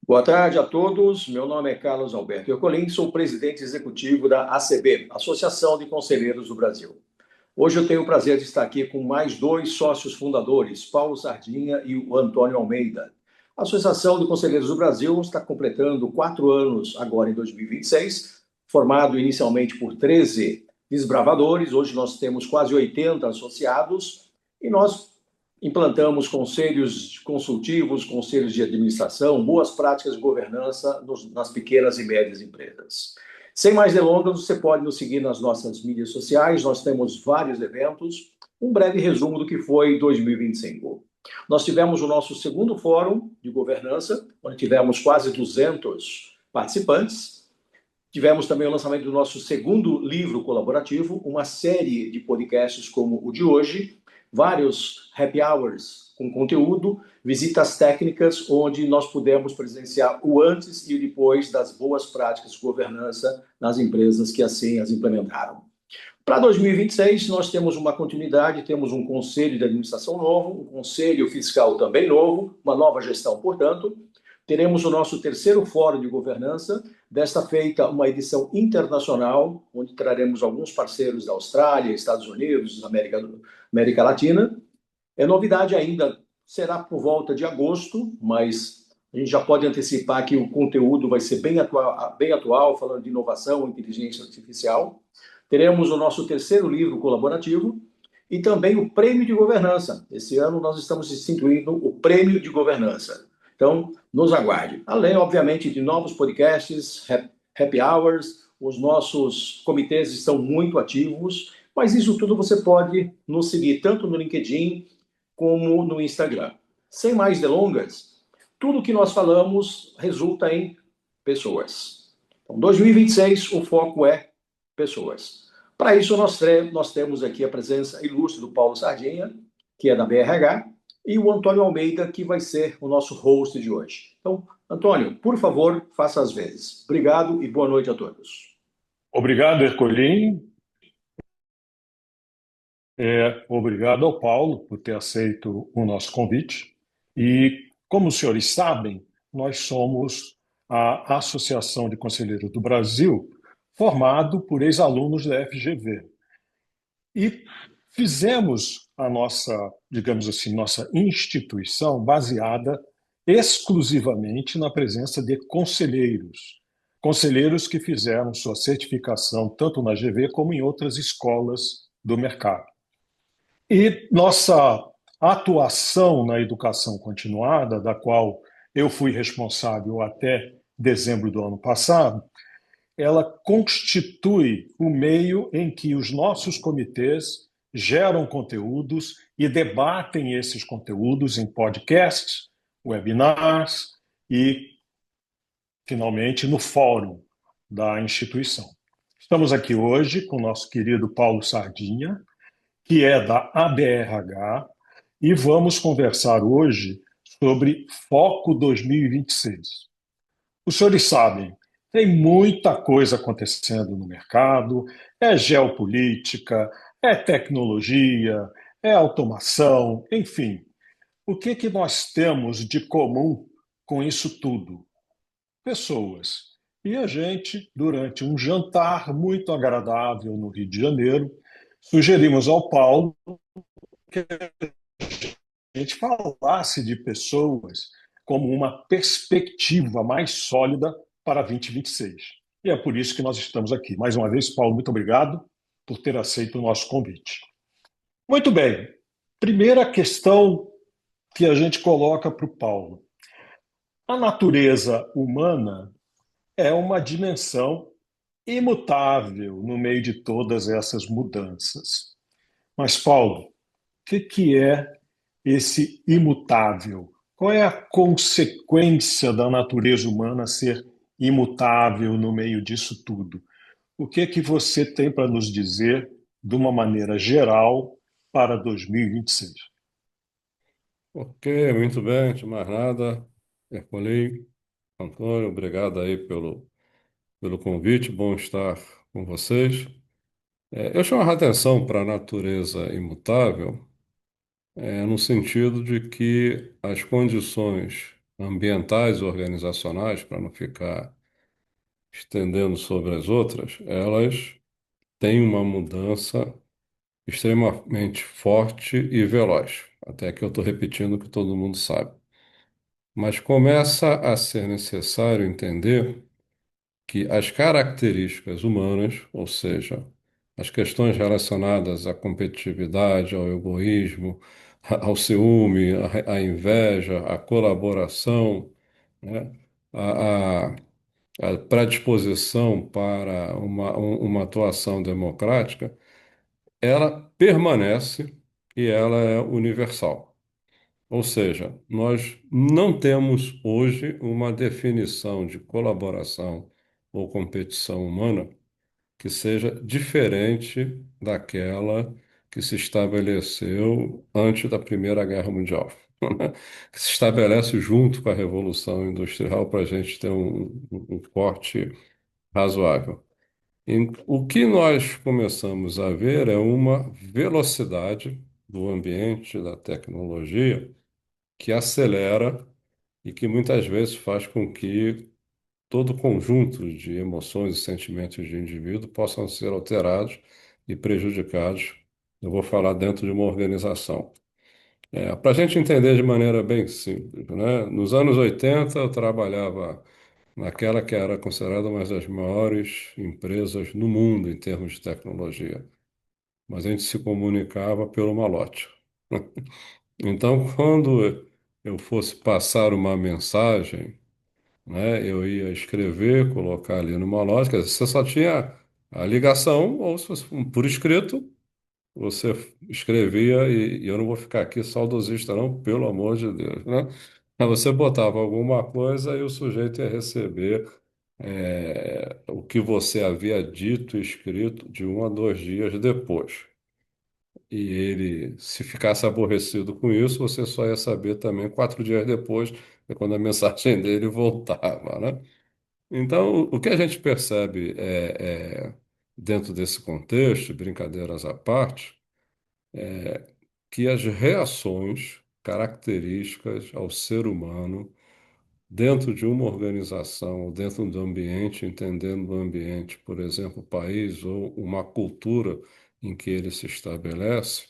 Boa tarde a todos. Meu nome é Carlos Alberto Ercolim, sou presidente executivo da ACB, Associação de Conselheiros do Brasil. Hoje eu tenho o prazer de estar aqui com mais dois sócios fundadores, Paulo Sardinha e o Antônio Almeida. A Associação de Conselheiros do Brasil está completando 4 anos agora em 2026, formado inicialmente por 13 desbravadores. Hoje nós temos quase 80 associados e nós implantamos conselhos consultivos, conselhos de administração, boas práticas de governança nas pequenas e médias empresas. Sem mais delongas, você pode nos seguir nas nossas mídias sociais, nós temos vários eventos. Um breve resumo do que foi 2025. Nós tivemos o nosso segundo fórum de governança, onde tivemos quase 200 participantes. Tivemos também o lançamento do nosso segundo livro colaborativo, uma série de podcasts como o de hoje, vários happy hours com conteúdo, visitas técnicas, onde nós pudemos presenciar o antes e o depois das boas práticas de governança nas empresas que assim as implementaram. Para 2026, nós temos uma continuidade, temos um conselho de administração novo, um conselho fiscal também novo, uma nova gestão, portanto. Teremos o nosso terceiro fórum de governança, desta feita uma edição internacional, onde traremos alguns parceiros da Austrália, Estados Unidos, América Latina. É novidade ainda, será por volta de agosto, mas a gente já pode antecipar que o conteúdo vai ser bem atual, falando de inovação, inteligência artificial. Teremos o nosso terceiro livro colaborativo e também o Prêmio de Governança. Esse ano nós estamos instituindo o Prêmio de Governança. Então, nos aguarde. Além, obviamente, de novos podcasts, happy hours, os nossos comitês estão muito ativos, mas isso tudo você pode nos seguir tanto no LinkedIn como no Instagram. Sem mais delongas, tudo que nós falamos resulta em pessoas. Então, 2026, o foco é pessoas. Para isso, nós temos aqui a presença ilustre do Paulo Sardinha, que é da BRH, e o Antônio Almeida, que vai ser o nosso host de hoje. Então, Antônio, por favor, faça as vezes. Obrigado e boa noite a todos. Obrigado, Ercolim. Obrigado ao Paulo por ter aceito o nosso convite. E, como os senhores sabem, nós somos a Associação de Conselheiros do Brasil, formado por ex-alunos da FGV. E fizemos a nossa, digamos assim, nossa instituição baseada exclusivamente na presença de conselheiros. Conselheiros que fizeram sua certificação tanto na GV como em outras escolas do mercado. E nossa atuação na educação continuada, da qual eu fui responsável até dezembro do ano passado, ela constitui o meio em que os nossos comitês geram conteúdos e debatem esses conteúdos em podcasts, webinars e, finalmente, no fórum da instituição. Estamos aqui hoje com o nosso querido Paulo Sardinha, que é da ABRH, e vamos conversar hoje sobre Foco 2026. Os senhores sabem, tem muita coisa acontecendo no mercado, é geopolítica, é tecnologia, é automação, enfim. O que que nós temos de comum com isso tudo? Pessoas. E a gente, durante um jantar muito agradável no Rio de Janeiro, sugerimos ao Paulo que a gente falasse de pessoas como uma perspectiva mais sólida para 2026. E é por isso que nós estamos aqui. Mais uma vez, Paulo, muito obrigado por ter aceito o nosso convite. Muito bem. Primeira questão que a gente coloca para o Paulo. A natureza humana é uma dimensão imutável no meio de todas essas mudanças. Mas, Paulo, o que é esse imutável? Qual é a consequência da natureza humana ser imutável no meio disso tudo? O que é que você tem para nos dizer de uma maneira geral para 2026? Ok, muito bem, de mais nada. Ercolim, Antônio, obrigado aí pelo convite, bom estar com vocês. Eu chamo a atenção para a natureza imutável, no sentido de que as condições ambientais, organizacionais, para não ficar estendendo sobre as outras, elas têm uma mudança extremamente forte e veloz. Até que eu estou repetindo o que todo mundo sabe. Mas começa a ser necessário entender que as características humanas, ou seja, as questões relacionadas à competitividade, ao egoísmo, ao ciúme, à inveja, à colaboração, né? a, a, a predisposição para uma atuação democrática, ela permanece e ela é universal. Ou seja, nós não temos hoje uma definição de colaboração ou competição humana que seja diferente daquela que se estabeleceu antes da Primeira Guerra Mundial, né? Que se estabelece junto com a Revolução Industrial para a gente ter um corte razoável. O que nós começamos a ver é uma velocidade do ambiente, da tecnologia, que acelera e que muitas vezes faz com que todo o conjunto de emoções e sentimentos de indivíduo possam ser alterados e prejudicados. Eu vou falar dentro de uma organização. Para a gente entender de maneira bem simples, né? Nos anos 80, eu trabalhava naquela que era considerada uma das maiores empresas no mundo em termos de tecnologia, mas a gente se comunicava pelo malote. Então, quando eu fosse passar uma mensagem, né, eu ia escrever, colocar ali numa lógica, você só tinha a ligação, ou se fosse por escrito, você escrevia, e eu não vou ficar aqui saudosista, não, pelo amor de Deus, né? Aí você botava alguma coisa e o sujeito ia receber o que você havia dito e escrito de 1 a 2 dias depois. E ele, se ficasse aborrecido com isso, você só ia saber também 4 dias depois, é quando a mensagem dele voltava, né? Então, o que a gente percebe dentro desse contexto, brincadeiras à parte, que as reações características ao ser humano dentro de uma organização, dentro do ambiente, entendendo o ambiente, por exemplo, o país ou uma cultura em que ele se estabelece,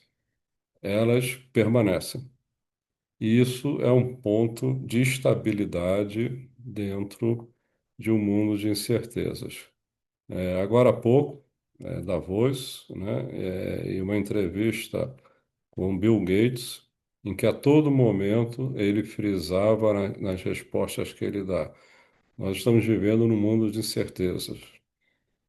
elas permanecem. E isso é um ponto de estabilidade dentro de um mundo de incertezas. Agora há pouco, Davos, né, em uma entrevista com Bill Gates, em que a todo momento ele frisava nas respostas que ele dá: nós estamos vivendo num mundo de incertezas.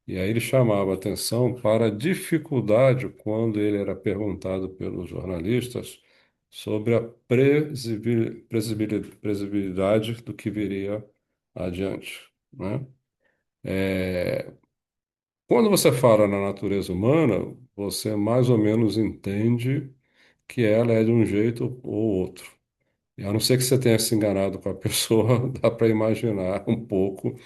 E aí ele chamava atenção para a dificuldade quando ele era perguntado pelos jornalistas sobre a previsibilidade do que viria adiante, né? É, Quando você fala na natureza humana, você mais ou menos entende que ela é de um jeito ou outro. E a não ser que você tenha se enganado com a pessoa, dá para imaginar um pouco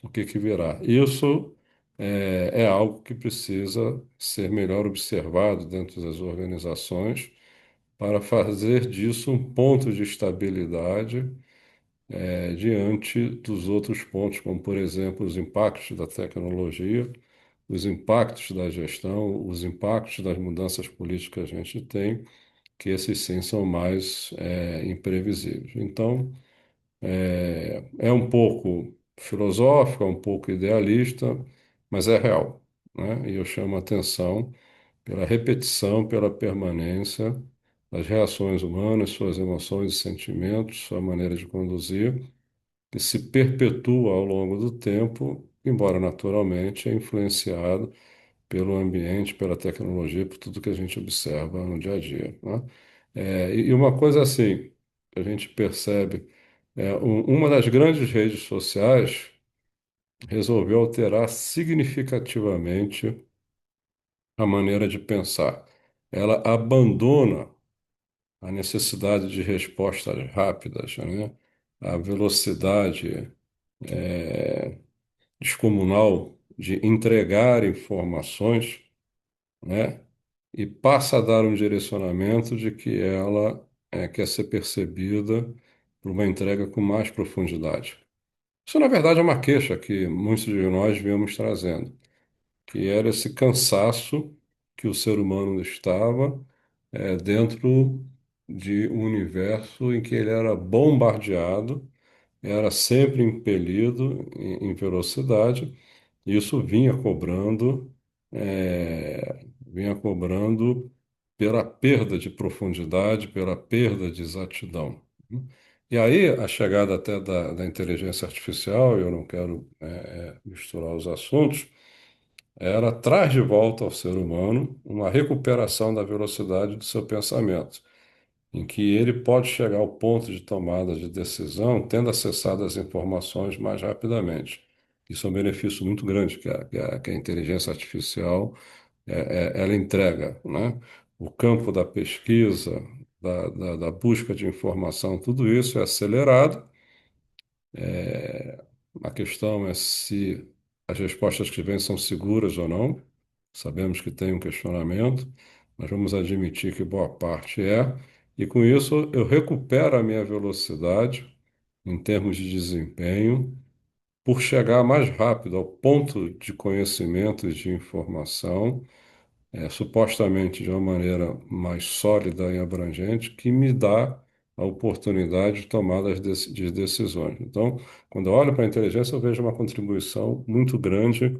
o que virá. Isso é algo que precisa ser melhor observado dentro das organizações para fazer disso um ponto de estabilidade diante dos outros pontos, como, por exemplo, os impactos da tecnologia, os impactos da gestão, os impactos das mudanças políticas que a gente tem, que esses sim são mais imprevisíveis. Então, é um pouco filosófico, é um pouco idealista, mas é real, né? E eu chamo a atenção pela repetição, pela permanência das reações humanas, suas emoções e sentimentos, sua maneira de conduzir, que se perpetua ao longo do tempo, embora naturalmente é influenciado pelo ambiente, pela tecnologia, por tudo que a gente observa no dia a dia, né? E uma coisa assim, que a gente percebe, uma das grandes redes sociais resolveu alterar significativamente a maneira de pensar. Ela abandona a necessidade de respostas rápidas, né? A velocidade descomunal de entregar informações, né? E passa a dar um direcionamento de que ela quer ser percebida para uma entrega com mais profundidade. Isso, na verdade, é uma queixa que muitos de nós viemos trazendo, que era esse cansaço que o ser humano estava dentro de um universo em que ele era bombardeado, era sempre impelido em velocidade. Isso vinha cobrando pela perda de profundidade, pela perda de exatidão. E aí, a chegada até da inteligência artificial, eu não quero misturar os assuntos, ela traz de volta ao ser humano uma recuperação da velocidade do seu pensamento, em que ele pode chegar ao ponto de tomada de decisão tendo acessado as informações mais rapidamente. Isso é um benefício muito grande que a inteligência artificial ela entrega, né? O campo da pesquisa, da busca de informação, tudo isso é acelerado. É, a questão é se as respostas que vêm são seguras ou não. Sabemos que tem um questionamento, mas vamos admitir que boa parte é. E com isso eu recupero a minha velocidade em termos de desempenho por chegar mais rápido ao ponto de conhecimento e de informação supostamente de uma maneira mais sólida e abrangente, que me dá a oportunidade de tomada de decisões. Então, quando eu olho para a inteligência, eu vejo uma contribuição muito grande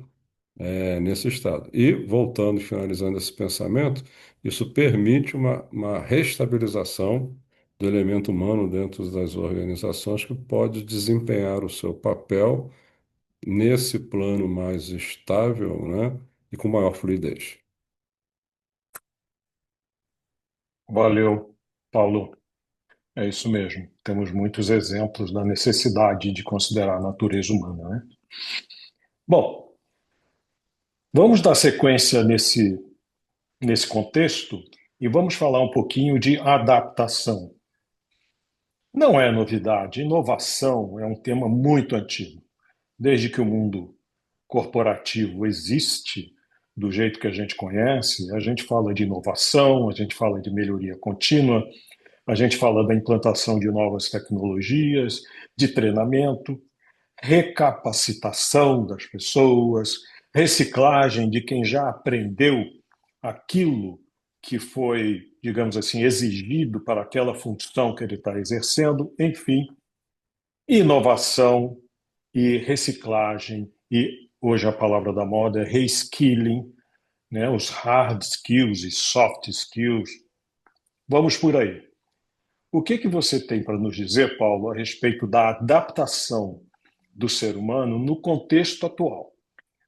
nesse estado. E, voltando e finalizando esse pensamento, isso permite uma restabilização do elemento humano dentro das organizações que pode desempenhar o seu papel nesse plano mais estável, né, e com maior fluidez. Valeu, Paulo. É isso mesmo. Temos muitos exemplos da necessidade de considerar a natureza humana, né? Bom, vamos dar sequência nesse contexto e vamos falar um pouquinho de adaptação. Não é novidade, inovação é um tema muito antigo. Desde que o mundo corporativo existe do jeito que a gente conhece, a gente fala de inovação, a gente fala de melhoria contínua, a gente fala da implantação de novas tecnologias, de treinamento, recapacitação das pessoas, reciclagem de quem já aprendeu aquilo que foi, digamos assim, exigido para aquela função que ele está exercendo, enfim, inovação e reciclagem, e hoje a palavra da moda é reskilling, né? Os hard skills e soft skills. Vamos por aí. O que você tem para nos dizer, Paulo, a respeito da adaptação do ser humano no contexto atual,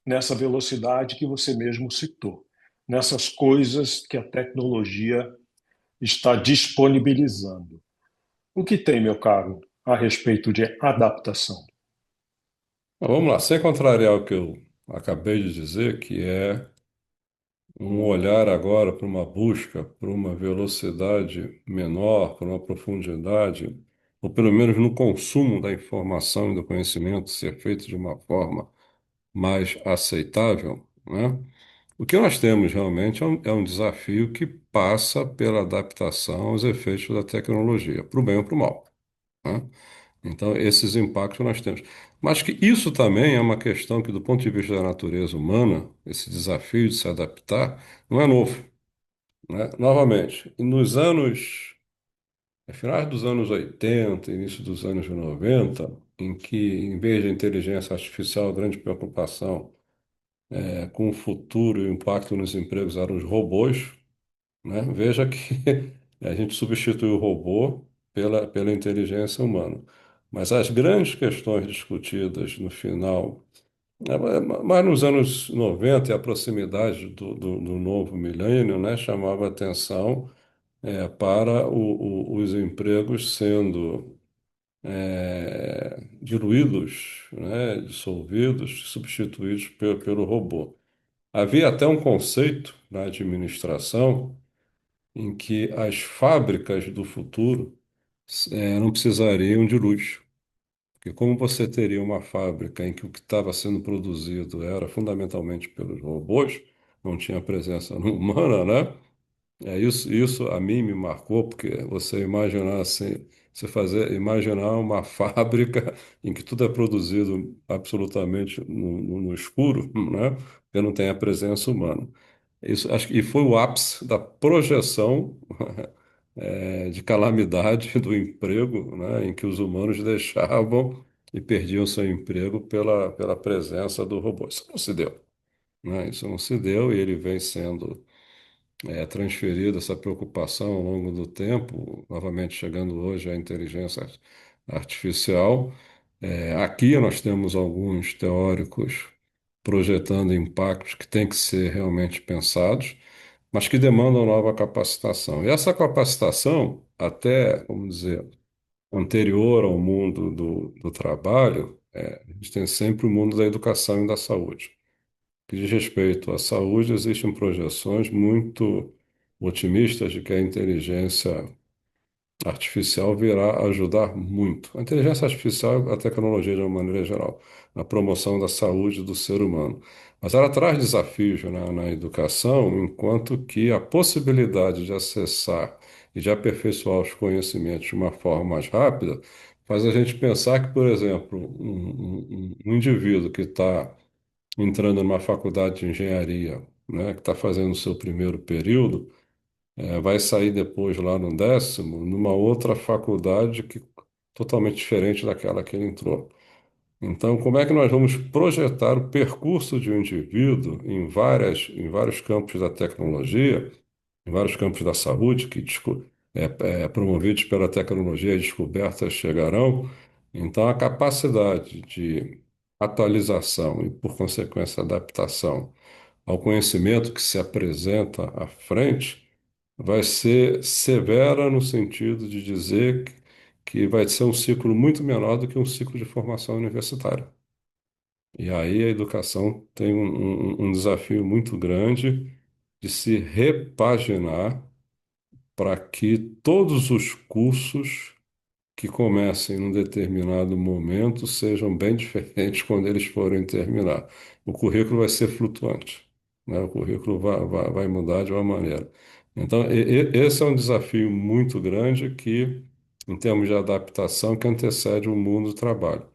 nessa velocidade que você mesmo citou, nessas coisas que a tecnologia está disponibilizando? O que tem, meu caro, a respeito de adaptação? Mas vamos lá, sem contrariar o que eu acabei de dizer, que é um olhar agora para uma busca, por uma velocidade menor, por uma profundidade, ou pelo menos no consumo da informação e do conhecimento ser feito de uma forma mais aceitável, né? O que nós temos realmente é um desafio que passa pela adaptação aos efeitos da tecnologia, para o bem ou para o mal, né? Então, esses impactos nós temos. Mas que isso também é uma questão que, do ponto de vista da natureza humana, esse desafio de se adaptar, não é novo, né? Novamente, finais dos anos 80, início dos anos 90, em que, em vez da inteligência artificial, a grande preocupação com o futuro e o impacto nos empregos eram os robôs, né? Veja que a gente substitui o robô pela inteligência humana. Mas as grandes questões discutidas no final, mas nos anos 90 e a proximidade do novo milênio, né, chamava atenção para os empregos sendo diluídos, né, dissolvidos, substituídos pelo robô. Havia até um conceito na administração em que as fábricas do futuro não precisariam de luz. Porque como você teria uma fábrica em que o que estava sendo produzido era fundamentalmente pelos robôs, não tinha presença humana, né? isso a mim me marcou, porque você imaginar assim, você fazer, imaginar uma fábrica em que tudo é produzido absolutamente no escuro, né? Porque não tem a presença humana. Isso, acho que e foi o ápice da projeção de calamidade do emprego, né? Em que os humanos deixavam e perdiam seu emprego pela presença do robô. Isso não se deu, né? Isso não se deu e ele vem sendo transferido essa preocupação ao longo do tempo, novamente chegando hoje à inteligência artificial. Aqui nós temos alguns teóricos projetando impactos que têm que ser realmente pensados, mas que demandam nova capacitação. E essa capacitação, até, vamos dizer, anterior ao mundo do trabalho, a gente tem sempre o mundo da educação e da saúde que diz respeito à saúde, existem projeções muito otimistas de que a inteligência artificial virá ajudar muito. A inteligência artificial, a tecnologia de uma maneira geral, na promoção da saúde do ser humano. Mas ela traz desafios na educação, enquanto que a possibilidade de acessar e de aperfeiçoar os conhecimentos de uma forma mais rápida faz a gente pensar que, por exemplo, um indivíduo que está entrando numa faculdade de engenharia, né, que está fazendo o seu primeiro período, vai sair depois lá no décimo, numa outra faculdade que totalmente diferente daquela que ele entrou. Então, como é que nós vamos projetar o percurso de um indivíduo em vários campos da tecnologia, em vários campos da saúde, promovidos pela tecnologia e descobertas chegarão? Então, a capacidade de atualização e, por consequência, adaptação ao conhecimento que se apresenta à frente vai ser severa no sentido de dizer que vai ser um ciclo muito menor do que um ciclo de formação universitária. E aí a educação tem um desafio muito grande de se repaginar para que todos os cursos que comecem num determinado momento sejam bem diferentes quando eles forem terminar. O currículo vai ser flutuante, né? O currículo vai mudar de uma maneira. Então, esse é um desafio muito grande que, em termos de adaptação, que antecede o mundo do trabalho.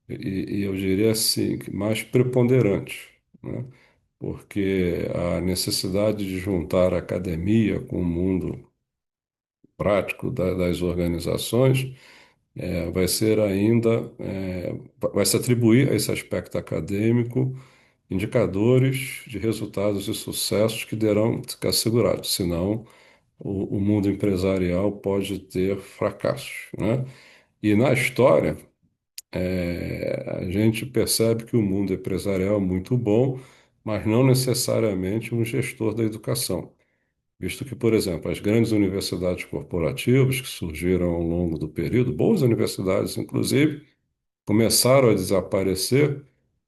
E eu diria assim, que mais preponderante, né? Porque a necessidade de juntar a academia com o mundo prático das organizações vai ser ainda, vai se atribuir a esse aspecto acadêmico indicadores de resultados e sucessos que deverão ficar assegurados, senão o mundo empresarial pode ter fracassos, né? E na história, a gente percebe que o mundo empresarial é muito bom, mas não necessariamente um gestor da educação. Visto que, por exemplo, as grandes universidades corporativas que surgiram ao longo do período, boas universidades inclusive, começaram a desaparecer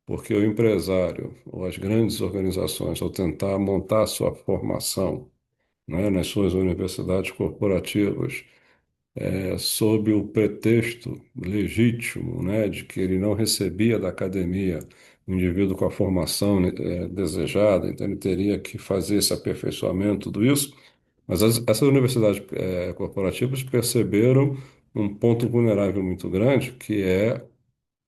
porque o empresário ou as grandes organizações, ao tentar montar sua formação, né, nas suas universidades corporativas, sob o pretexto legítimo, né, de que ele não recebia da academia um indivíduo com a formação, desejada, então ele teria que fazer esse aperfeiçoamento, tudo isso. Mas essas universidades corporativas perceberam um ponto vulnerável muito grande, que é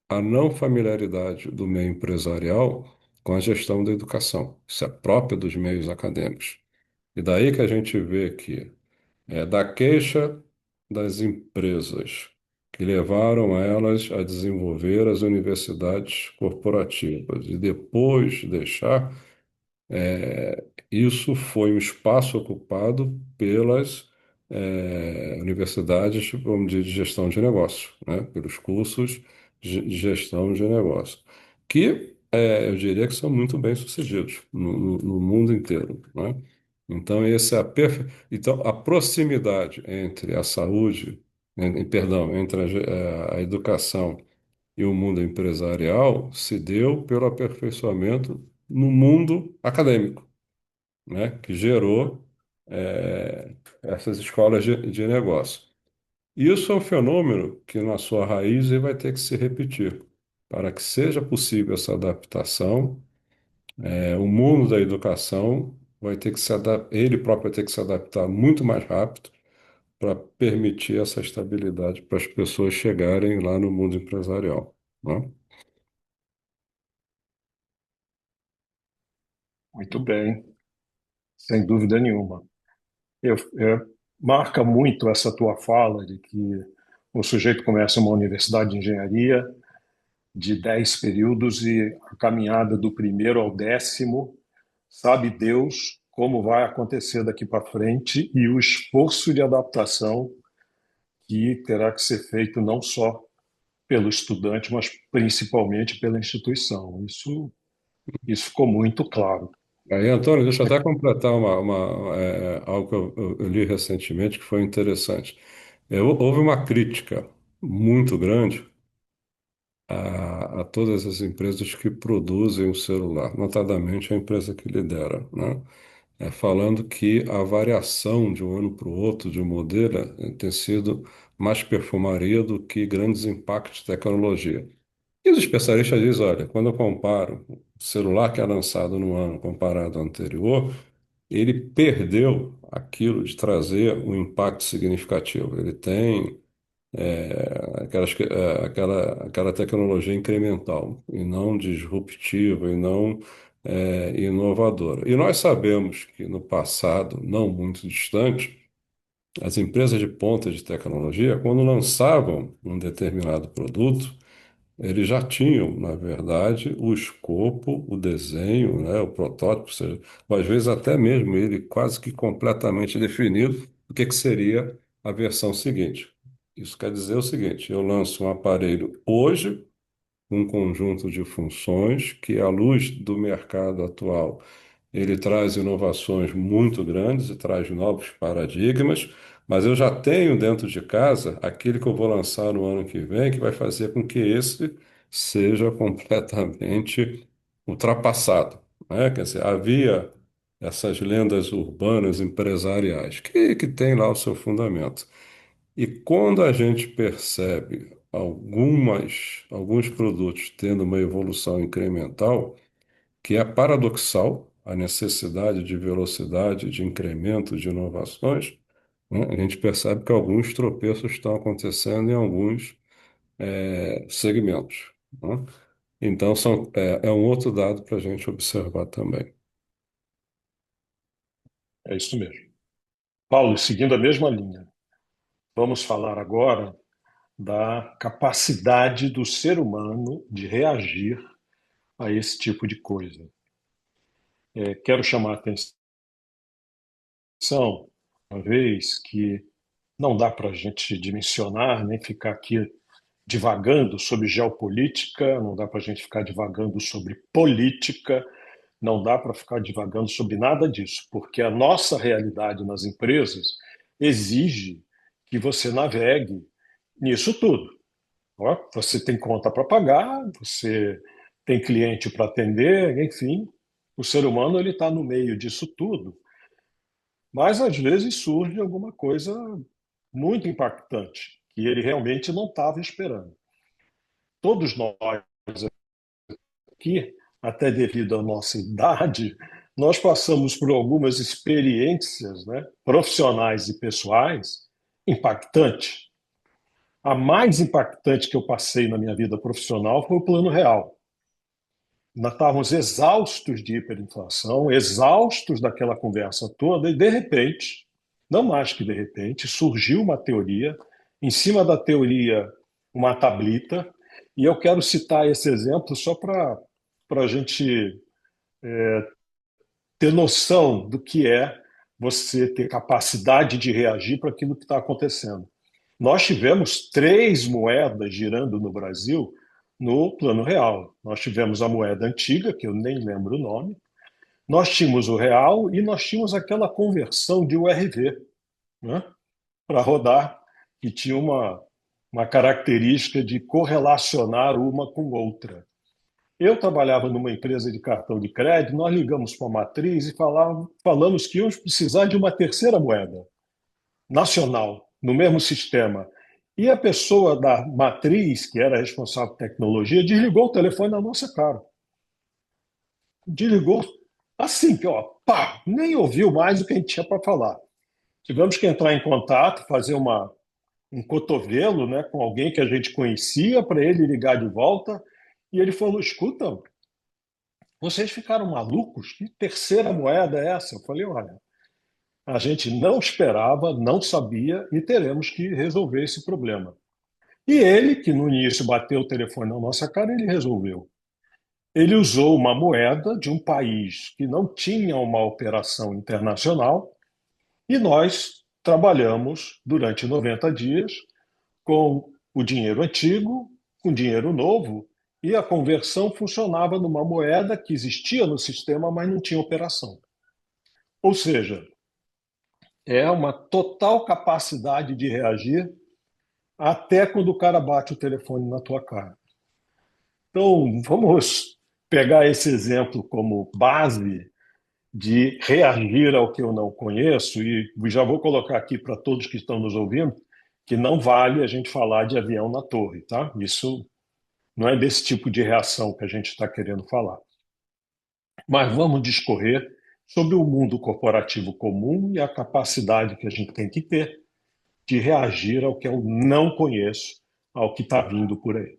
a não familiaridade do meio empresarial com a gestão da educação. Isso é próprio dos meios acadêmicos. E daí que a gente vê que da queixa das empresas que levaram elas a desenvolver as universidades corporativas e depois deixar isso foi um espaço ocupado pelas universidades, vamos dizer, de gestão de negócio, né? Pelos cursos de gestão de negócio, que eu diria que são muito bem sucedidos no mundo inteiro, né? Então, então, a proximidade entre a saúde, perdão, entre a educação e o mundo empresarial se deu pelo aperfeiçoamento no mundo acadêmico, né, que gerou essas escolas de negócio. Isso é um fenômeno que, na sua raiz, ele vai ter que se repetir. Para que seja possível essa adaptação, o mundo da educação vai ter que ele próprio vai ter que se adaptar muito mais rápido para permitir essa estabilidade para as pessoas chegarem lá no mundo empresarial, né? Muito bem, sem dúvida nenhuma. Marca muito essa tua fala de que o sujeito começa uma universidade de engenharia de 10 períodos e a caminhada do primeiro ao 10º, sabe Deus como vai acontecer daqui para frente e o esforço de adaptação que terá que ser feito não só pelo estudante, mas principalmente pela instituição. Isso ficou muito claro. Aí, Antônio, deixa eu até completar algo que eu li recentemente que foi interessante. Houve uma crítica muito grande a todas as empresas que produzem o celular, notadamente a empresa que lidera, né? Falando que a variação de um ano para o outro de um modelo tem sido mais perfumaria do que grandes impactos de tecnologia. E os especialistas dizem, olha, quando eu comparo o celular que é lançado no ano comparado ao anterior, ele perdeu aquilo de trazer um impacto significativo. Ele tem aquela tecnologia incremental e não disruptiva e não inovadora. E nós sabemos que no passado, não muito distante, as empresas de ponta de tecnologia, quando lançavam um determinado produto, eles já tinham, na verdade, o escopo, o desenho, né, o protótipo, ou seja, ou às vezes até mesmo ele quase que completamente definido o que seria a versão seguinte. Isso quer dizer o seguinte: eu lanço um aparelho hoje, um conjunto de funções que, à luz do mercado atual, ele traz inovações muito grandes e traz novos paradigmas, mas eu já tenho dentro de casa aquele que eu vou lançar no ano que vem, que vai fazer com que esse seja completamente ultrapassado, né? Quer dizer, havia essas lendas urbanas empresariais que têm lá o seu fundamento. E quando a gente percebe alguns produtos tendo uma evolução incremental, que é paradoxal, a necessidade de velocidade, de incremento, de inovações, né? A gente percebe que alguns tropeços estão acontecendo em alguns segmentos, né? Então, é um outro dado para a gente observar também. É isso mesmo. Paulo, seguindo a mesma linha, vamos falar agora da capacidade do ser humano de reagir a esse tipo de coisa. Quero chamar a atenção, uma vez, que não dá para a gente dimensionar, nem ficar aqui divagando sobre geopolítica, não dá para a gente ficar divagando sobre política, não dá para ficar divagando sobre nada disso, porque a nossa realidade nas empresas exige que você navegue nisso tudo. Ó, você tem conta para pagar, você tem cliente para atender, enfim, o ser humano ele está no meio disso tudo, mas às vezes surge alguma coisa muito impactante que ele realmente não estava esperando. Todos nós aqui, até devido à nossa idade, nós passamos por algumas experiências, né, profissionais e pessoais impactantes. A mais impactante que eu passei na minha vida profissional foi o Plano Real. Nós estávamos exaustos de hiperinflação, exaustos daquela conversa toda, e de repente, não mais que de repente, surgiu uma teoria, em cima da teoria, uma tablita, e eu quero citar esse exemplo só para a gente ter noção do que é você ter capacidade de reagir para aquilo que está acontecendo. Nós tivemos três moedas girando no Brasil no Plano Real. Nós tivemos a moeda antiga, que eu nem lembro o nome, nós tínhamos o real e nós tínhamos aquela conversão de URV, né, para rodar, que tinha uma característica de correlacionar uma com outra. Eu trabalhava numa empresa de cartão de crédito, nós ligamos para a matriz e falamos que íamos precisar de uma terceira moeda nacional, no mesmo sistema. E a pessoa da matriz, que era responsável por tecnologia, desligou o telefone na nossa cara. Desligou assim, que ó, pá, nem ouviu mais o que a gente tinha para falar. Tivemos que entrar em contato, fazer um cotovelo, né, com alguém que a gente conhecia para ele ligar de volta. E ele falou: escuta, vocês ficaram malucos? Que terceira moeda é essa? Eu falei: olha, a gente não esperava, não sabia e teremos que resolver esse problema. E ele, que no início bateu o telefone na nossa cara, ele resolveu. Ele usou uma moeda de um país que não tinha uma operação internacional e nós trabalhamos durante 90 dias com o dinheiro antigo, com dinheiro novo, e a conversão funcionava numa moeda que existia no sistema, mas não tinha operação. Ou seja, é uma total capacidade de reagir até quando o cara bate o telefone na tua cara. Então, vamos pegar esse exemplo como base de reagir ao que eu não conheço, e já vou colocar aqui para todos que estão nos ouvindo que não vale a gente falar de avião na torre, tá? Isso não é desse tipo de reação que a gente está querendo falar. Mas vamos discorrer sobre o mundo corporativo comum e a capacidade que a gente tem que ter de reagir ao que eu não conheço, ao que está vindo por aí.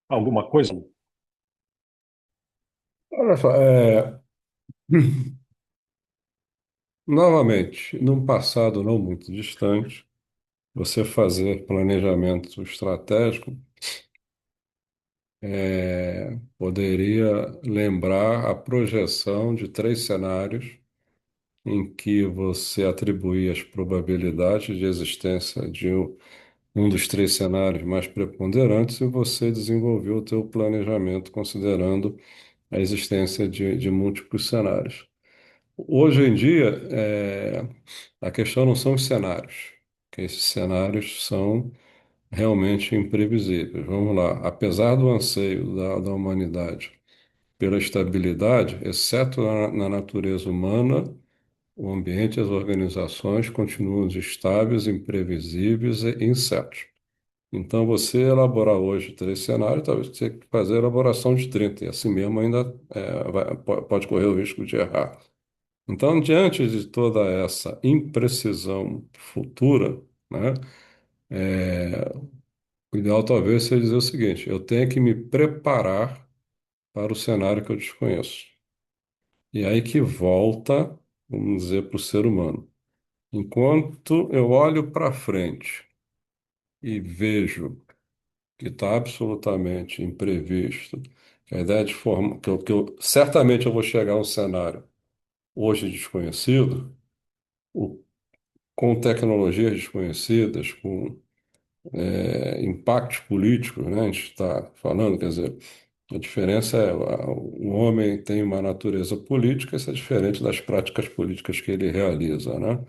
Alguma coisa? Olha só, novamente, num passado não muito distante, você fazer planejamento estratégico poderia lembrar a projeção de três cenários em que você atribuía as probabilidades de existência de um dos três cenários mais preponderantes e você desenvolveu o teu planejamento considerando a existência de múltiplos cenários. Hoje em dia, a questão não são os cenários, que esses cenários são realmente imprevisíveis. Vamos lá, apesar do anseio da humanidade pela estabilidade, exceto na natureza humana, o ambiente e as organizações continuam estáveis, imprevisíveis e incertos. Então, você elaborar hoje três cenários, talvez você tenha que fazer a elaboração de 30 e assim mesmo ainda pode correr o risco de errar. Então, diante de toda essa imprecisão futura, né, o ideal talvez seja dizer o seguinte: eu tenho que me preparar para o cenário que eu desconheço. E aí que volta, vamos dizer, para o ser humano. Enquanto eu olho para frente e vejo que está absolutamente imprevisto, que a ideia de forma certamente eu vou chegar a um cenário hoje desconhecido, o- com tecnologias desconhecidas, com impactos políticos, né? A gente está falando, quer dizer, a diferença é o homem tem uma natureza política, isso é diferente das práticas políticas que ele realiza, né?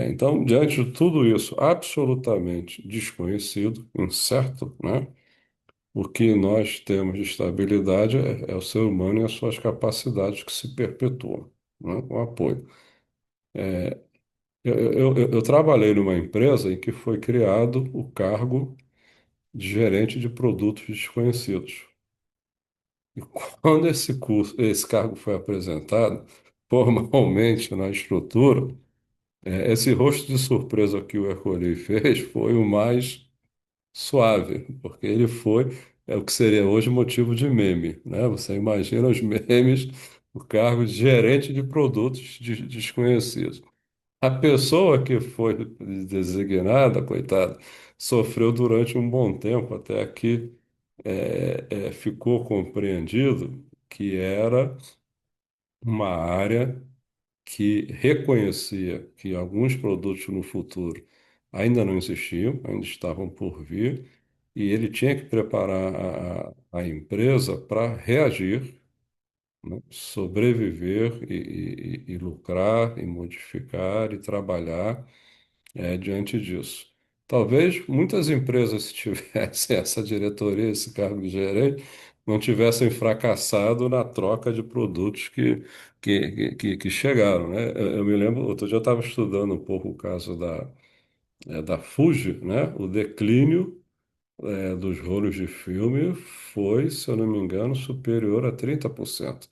Então, diante de tudo isso absolutamente desconhecido, incerto, né? O que nós temos de estabilidade é o ser humano e as suas capacidades que se perpetuam, né? Com apoio. Eu trabalhei numa empresa em que foi criado o cargo de gerente de produtos desconhecidos. E quando esse cargo foi apresentado, formalmente na estrutura, esse rosto de surpresa que o Ercoli fez foi o mais suave, porque ele foi o que seria hoje motivo de meme, né? Você imagina os memes, o cargo de gerente de produtos desconhecidos. A pessoa que foi designada, coitada, sofreu durante um bom tempo, até que ficou compreendido que era uma área que reconhecia que alguns produtos no futuro ainda não existiam, ainda estavam por vir, e ele tinha que preparar a empresa para reagir, né, sobreviver e lucrar, e modificar e trabalhar diante disso. Talvez muitas empresas, se tivessem essa diretoria, esse cargo de gerente, não tivessem fracassado na troca de produtos que chegaram, né? Eu me lembro, outro dia eu estava estudando um pouco o caso da Fuji, né? O declínio dos rolos de filme foi, se eu não me engano, superior a 30%.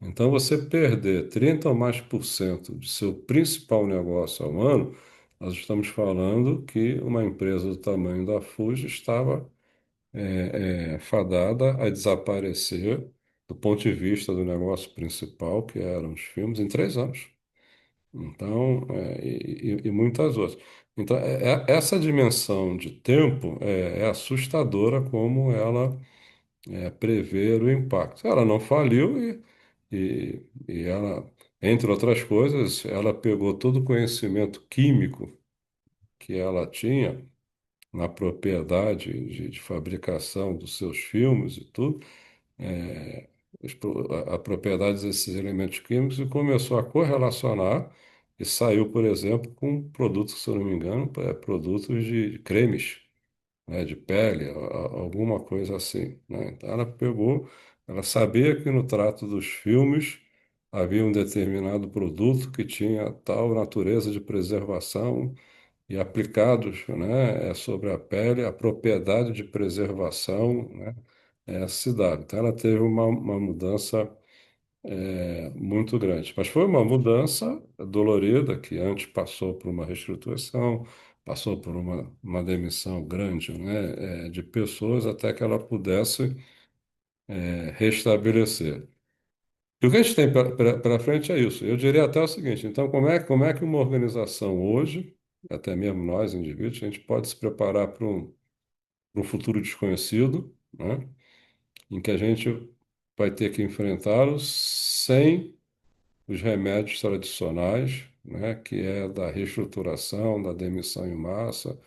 Então, você perder 30 ou mais por cento do seu principal negócio ao ano, nós estamos falando que uma empresa do tamanho da Fuji estava fadada a desaparecer do ponto de vista do negócio principal, que eram os filmes, em 3 anos. Então, e muitas outras. Então, essa dimensão de tempo é assustadora como ela prever o impacto. Ela não faliu e ela, entre outras coisas, ela pegou todo o conhecimento químico que ela tinha na propriedade de fabricação dos seus filmes e tudo, é, a propriedade desses elementos químicos e começou a correlacionar e saiu, por exemplo, com produtos, se eu não me engano, produtos de cremes, né, de pele, alguma coisa assim, né? Então ela pegou, ela sabia que no trato dos filmes havia um determinado produto que tinha tal natureza de preservação e aplicados, né, sobre a pele, a propriedade de preservação, né, se dava. Então ela teve uma mudança muito grande, mas foi uma mudança dolorida que antes passou por uma reestruturação, passou por uma demissão grande, né, de pessoas até que ela pudesse restabelecer. E o que a gente tem pela frente é isso. Eu diria até o seguinte: então, como é que uma organização hoje, até mesmo nós, indivíduos, a gente pode se preparar para um futuro desconhecido, né, em que a gente vai ter que enfrentá-lo sem os remédios tradicionais, né, que é da reestruturação, da demissão em massa,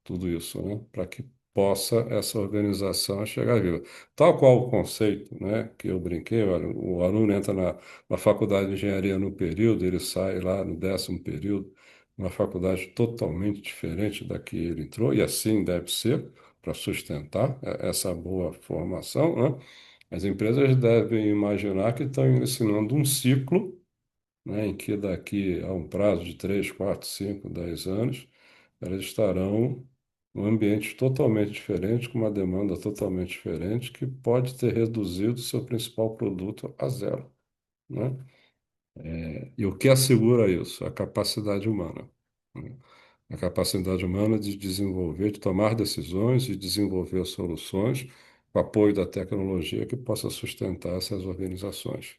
tudo isso, né, para que possa essa organização chegar viva. Tal qual o conceito, né, que eu brinquei, olha, o aluno entra na faculdade de engenharia no período, ele sai lá no 10º período, uma faculdade totalmente diferente da que ele entrou, e assim deve ser, para sustentar essa boa formação, né? As empresas devem imaginar que estão ensinando um ciclo, né, em que daqui a um prazo de 3, 4, 5, 10 anos, elas estarão num ambiente totalmente diferente, com uma demanda totalmente diferente, que pode ter reduzido seu principal produto a zero, né? E o que assegura isso? A capacidade humana, né? A capacidade humana de desenvolver, de tomar decisões e desenvolver soluções com apoio da tecnologia que possa sustentar essas organizações.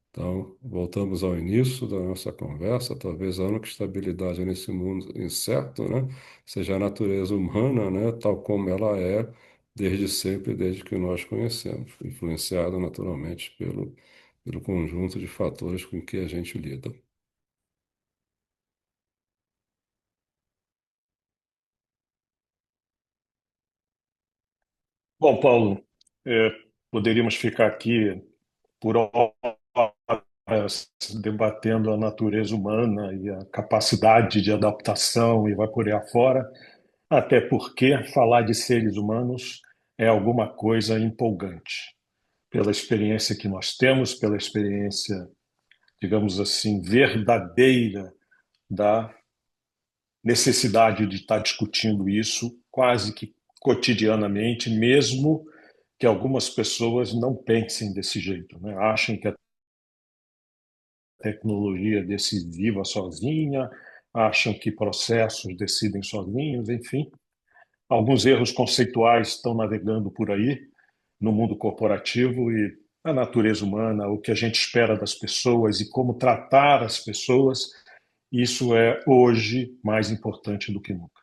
Então, voltamos ao início da nossa conversa, talvez a única estabilidade nesse mundo incerto, né, seja a natureza humana, né, tal como ela é desde sempre, desde que nós conhecemos, influenciada naturalmente pelo conjunto de fatores com que a gente lida. Bom, Paulo, é, poderíamos ficar aqui por horas debatendo a natureza humana e a capacidade de adaptação e vai por aí afora, até porque falar de seres humanos é alguma coisa empolgante. Pela experiência que nós temos, pela experiência, digamos assim, verdadeira da necessidade de estar discutindo isso quase que cotidianamente, mesmo que algumas pessoas não pensem desse jeito, né? Achem que a tecnologia decisiva sozinha, acham que processos decidem sozinhos, enfim. Alguns erros conceituais estão navegando por aí no mundo corporativo e a natureza humana, o que a gente espera das pessoas e como tratar as pessoas, isso é hoje mais importante do que nunca.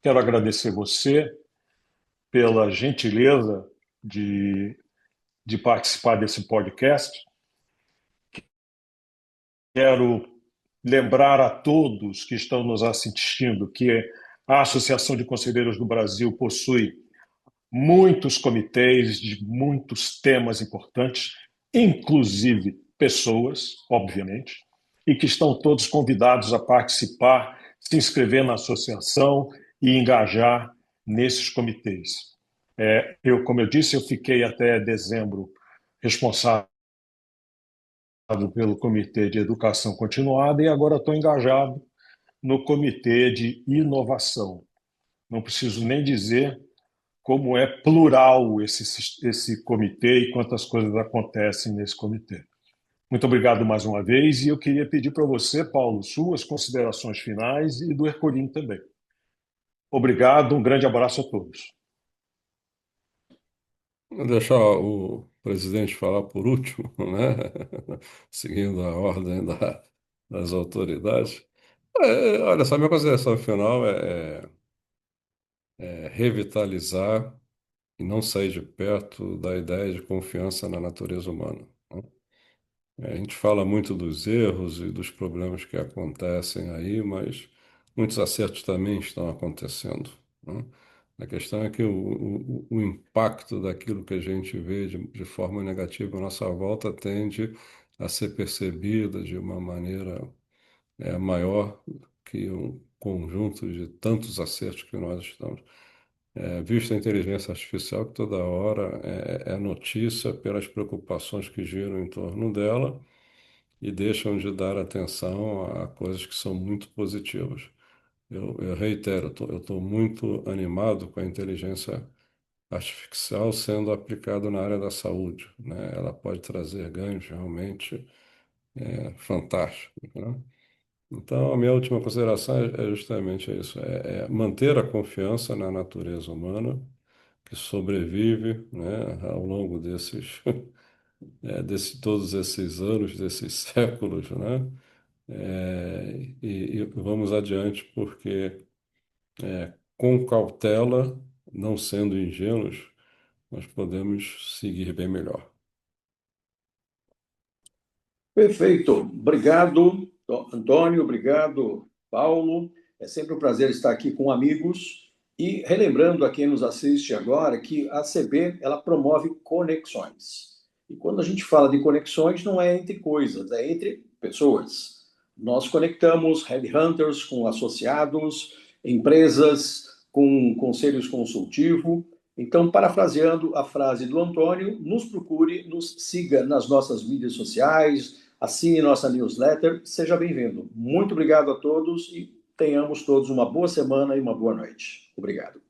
Quero agradecer você pela gentileza de, de participar desse podcast. Quero lembrar a todos que estão nos assistindo que a Associação de Conselheiros do Brasil possui muitos comitês de muitos temas importantes, inclusive pessoas, obviamente, e que estão todos convidados a participar, se inscrever na associação e engajar nesses comitês. Como eu disse, eu fiquei até dezembro responsável pelo Comitê de Educação Continuada e agora estou engajado no Comitê de Inovação. Não preciso nem dizer como é plural esse comitê e quantas coisas acontecem nesse comitê. Muito obrigado mais uma vez, e eu queria pedir para você, Paulo, suas considerações finais e do Ercolim também. Obrigado, um grande abraço a todos. Vou deixar o presidente falar por último, né? Seguindo a ordem das autoridades. Olha só, minha consideração final é revitalizar e não sair de perto da ideia de confiança na natureza humana, né? A gente fala muito dos erros e dos problemas que acontecem aí, mas muitos acertos também estão acontecendo, né? A questão é que o impacto daquilo que a gente vê de forma negativa à nossa volta tende a ser percebida de uma maneira maior que um conjunto de tantos acertos que nós estamos. Visto a inteligência artificial, que toda hora é notícia pelas preocupações que giram em torno dela e deixam de dar atenção a coisas que são muito positivas. Eu reitero, eu estou muito animado com a inteligência artificial sendo aplicada na área da saúde, né? Ela pode trazer ganhos realmente fantásticos, né? Então, a minha última consideração é justamente isso: é manter a confiança na natureza humana, que sobrevive, né, ao longo todos esses anos, desses séculos, né? E vamos adiante, porque com cautela, não sendo ingênuos, nós podemos seguir bem melhor. Perfeito. Obrigado, Antônio. Obrigado, Paulo. É sempre um prazer estar aqui com amigos. E relembrando a quem nos assiste agora que a CB ela promove conexões. E quando a gente fala de conexões, não é entre coisas, é entre pessoas. Nós conectamos headhunters com associados, empresas com conselhos consultivos. Então, parafraseando a frase do Antônio, nos procure, nos siga nas nossas mídias sociais, assine nossa newsletter, seja bem-vindo. Muito obrigado a todos e tenhamos todos uma boa semana e uma boa noite. Obrigado.